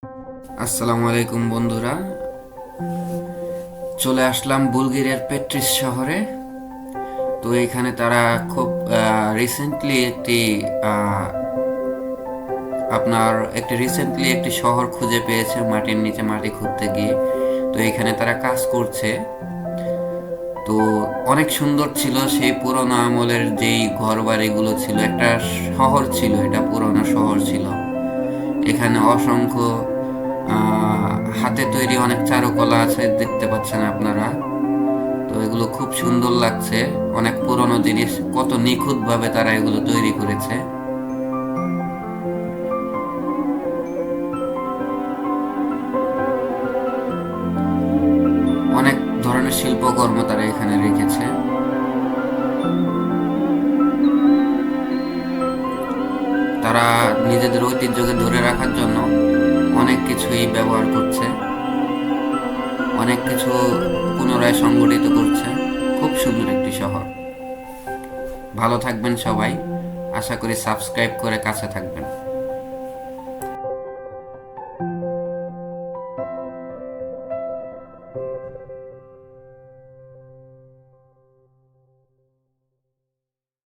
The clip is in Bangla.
আসসালামু আলাইকুম বন্ধুরা, চলে আসলাম বুলগেরিয়ার পেট্রিস শহরে। তো এখানে তারা খুব রিসেন্টলি একটি শহর খুঁজে পেয়েছে মাটির নিচে মাটি খুঁড়তে গিয়ে। তো এখানে তারা কাজ করছে। তো অনেক সুন্দর ছিল সেই পুরোনো আমলের যেই ঘর বাড়িগুলো ছিল, একটা শহর ছিল, এটা পুরোনো শহর ছিল। এখানে অসংখ্য হাতে তৈরি অনেক চারুকলা আছে, দেখতে পাচ্ছেন আপনারা। তো এগুলো খুব সুন্দর লাগছে, অনেক পুরনো জিনিস, কত নিখুঁতভাবে তারা এগুলো তৈরি করেছে। অনেক ধরনের শিল্পকর্ম তারা এখানে রেখেছে। তারা নিজেদের ঐতিহ্যকে ধরে রাখার জন্য অনেক কিছুই ব্যবহার করছে, অনেক কিছু পুনরায় সংগঠিত করছে। খুব সুন্দর একটি শহর। ভালো থাকবেন সবাই, আশা করি সাবস্ক্রাইব করে কাছে থাকবেন।